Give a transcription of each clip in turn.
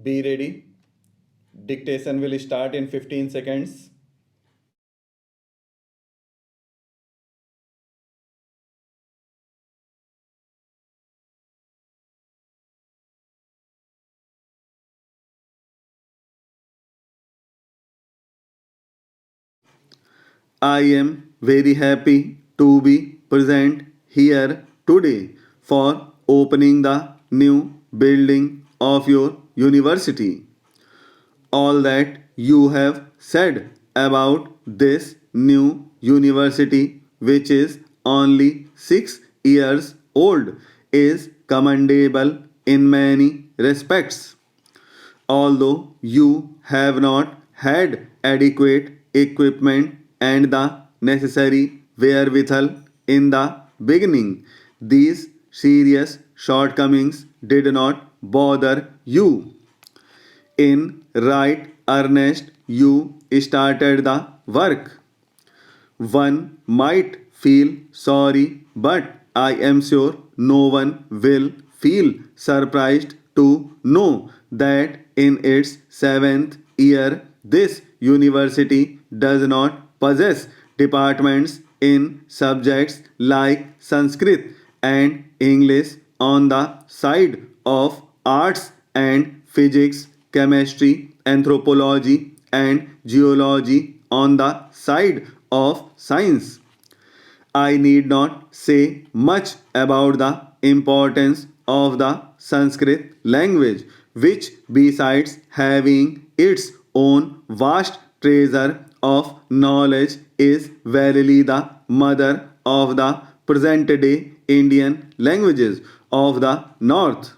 Be ready. Dictation will start in 15 seconds. I am very happy to be present here today for opening the new building of your university. All that you have said about this new university, which is only 6 years old, is commendable in many respects. Although you have not had adequate equipment and the necessary wherewithal in the beginning, these serious shortcomings did not bother you. In right earnest, you started the work. One might feel sorry, but I am sure no one will feel surprised to know that in its seventh year, this university does not possess departments in subjects like Sanskrit and English on the side of arts and physics, chemistry, anthropology, and geology on the side of science. I need not say much about the importance of the Sanskrit language, which, besides having its own vast treasure of knowledge, is verily the mother of the present day Indian languages of the North.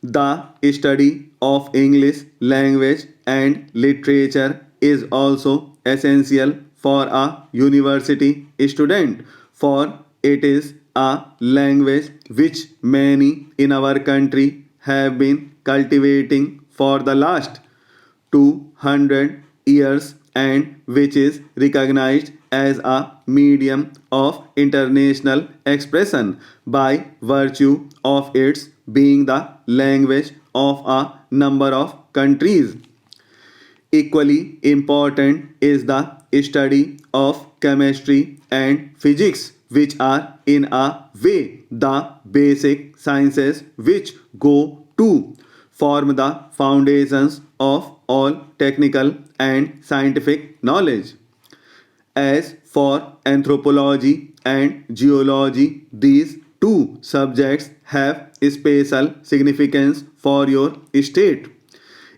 The study of English language and literature is also essential for a university student, for it is a language which many in our country have been cultivating for the last 200 years and which is recognized as a medium of international expression by virtue of its being the language of a number of countries. Equally important is the study of chemistry and physics, which are in a way the basic sciences which go to form the foundations of all technical and scientific knowledge. As for anthropology and geology, these two subjects have special significance for your state.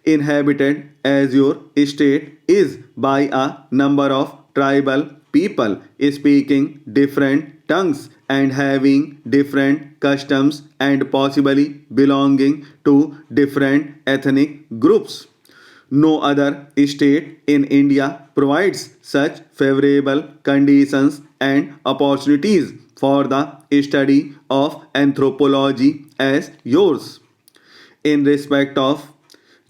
Inhabited as your state is by a number of tribal people speaking different tongues and having different customs and possibly belonging to different ethnic groups. No other state in India provides such favorable conditions and opportunities for the study of anthropology as yours. In respect of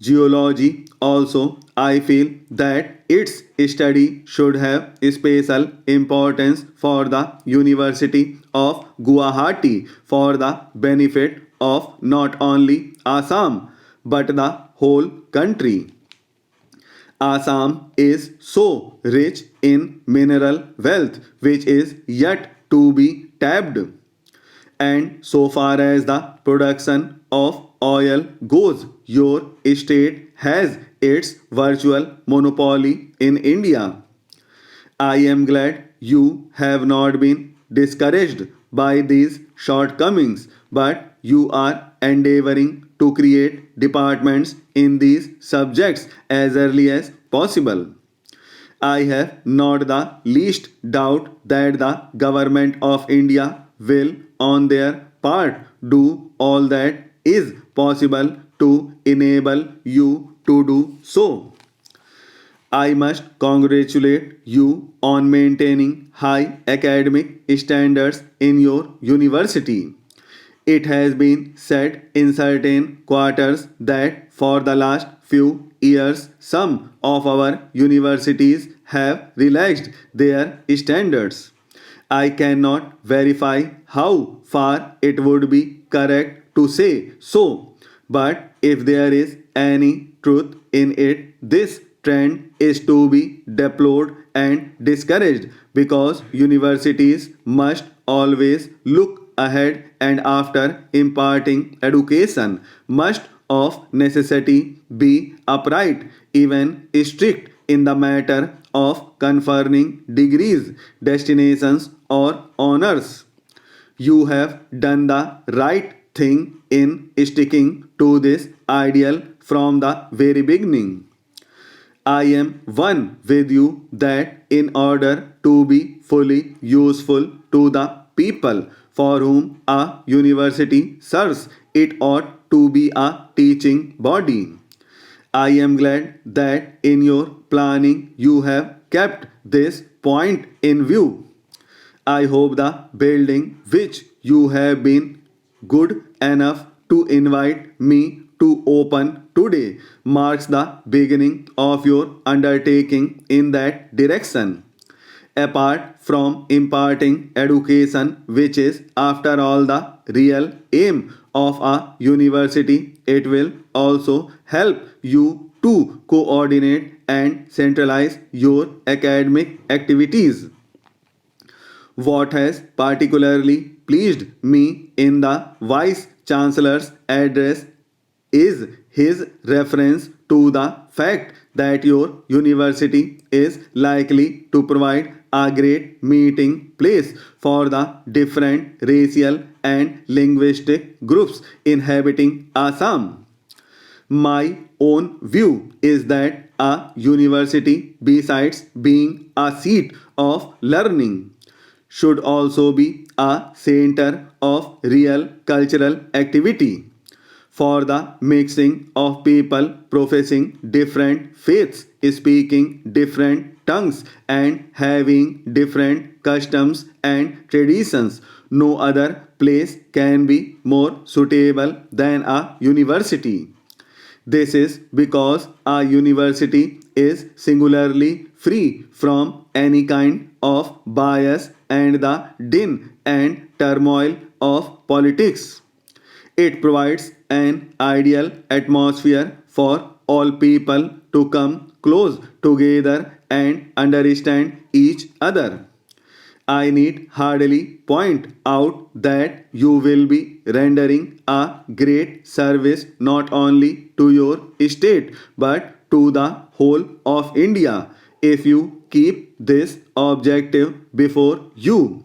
geology, also, I feel that its study should have special importance for the University of Guwahati for the benefit of not only Assam but the whole country. Assam is so rich in mineral wealth which is yet to be tapped. And so far as the production of oil goes, your state has its virtual monopoly in India. I am glad you have not been discouraged by these shortcomings, but you are endeavoring to create departments in these subjects as early as possible. I have not the least doubt that the government of India will, on their part, do all that is possible to enable you to do so. I must congratulate you on maintaining high academic standards in your university. It has been said in certain quarters that for the last few years some of our universities have relaxed their standards. I cannot verify how far it would be correct to say so, but If there is any truth in it, this trend is to be deplored and discouraged because universities must always look ahead and after imparting education must of necessity be upright, even strict in the matter of conferring degrees, destinations, or honors. You have done the right thing in sticking to this ideal from the very beginning. I am one with you that in order to be fully useful to the people for whom a university serves, it ought to be a teaching body. I am glad that in your planning you have kept this point in view. I hope the building which you have been good enough to invite me to open today marks the beginning of your undertaking in that direction. Apart from imparting education, which is after all the real aim of a university, it will also help you to coordinate and centralize your academic activities. What has particularly pleased me in the Vice Chancellor's address is his reference to the fact that your university is likely to provide a great meeting place for the different racial and linguistic groups inhabiting Assam. My own view is that a university, besides being a seat of learning, should also be a center of real cultural activity for the mixing of people professing different faiths, speaking different tongues, and having different customs and traditions. No other place can be more suitable than a university. This is because a university is singularly free from any kind of bias and the din and turmoil of politics. It provides an ideal atmosphere for all people to come close together and understand each other. I need hardly point out that you will be rendering a great service not only to your state but to the whole of India if you keep this objective before you.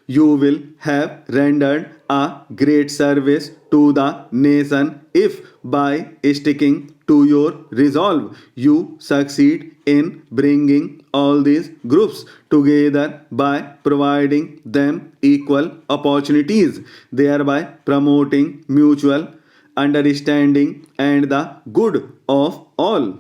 You will have rendered a great service to the nation if by sticking to your resolve you succeed in bringing all these groups together by providing them equal opportunities, thereby promoting mutual understanding and the good of all.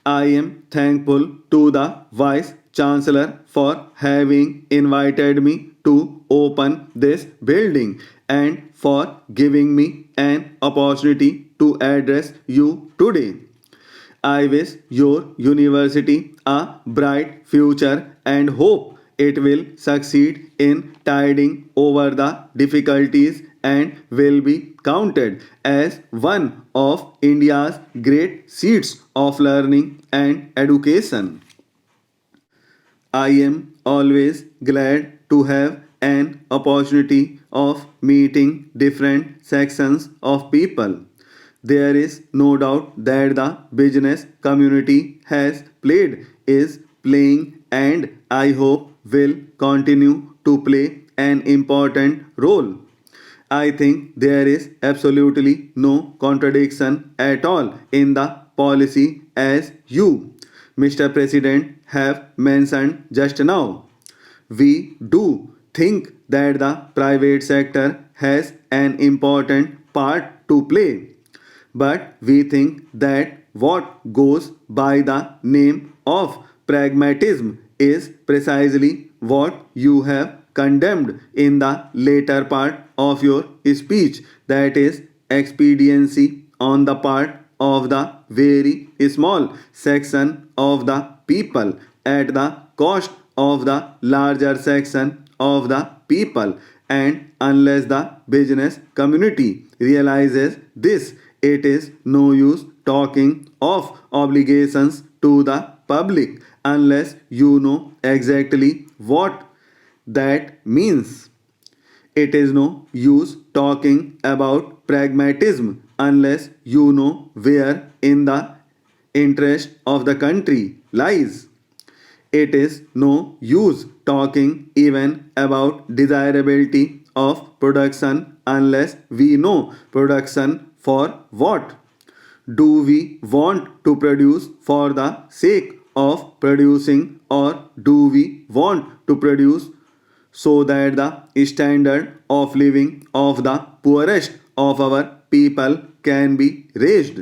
I am thankful to the Vice Chancellor for having invited me to open this building and for giving me an opportunity to address you today. I wish your university a bright future and hope it will succeed in tiding over the difficulties and will be counted as one of India's great seats of learning and education. I am always glad to have an opportunity of meeting different sections of people. There is no doubt that the business community has played, is playing, and I hope will continue to play an important role. I think there is absolutely no contradiction at all in the policy as you, Mr. President, have mentioned just now. We do think that the private sector has an important part to play, but we think that what goes by the name of pragmatism is precisely what you have condemned in the later part of your speech, that is, expediency on the part of the very small section of the people at the cost of the larger section of the people, and unless the business community realizes this, It is no use talking of obligations to the public unless you know exactly what that means. It is no use talking about pragmatism unless you know where in the interest of the country lies. It is no use talking even about desirability of production unless we know production for what. Do we want to produce for the sake of producing, or do we want to produce so that the standard of living of the poorest of our people can be raised?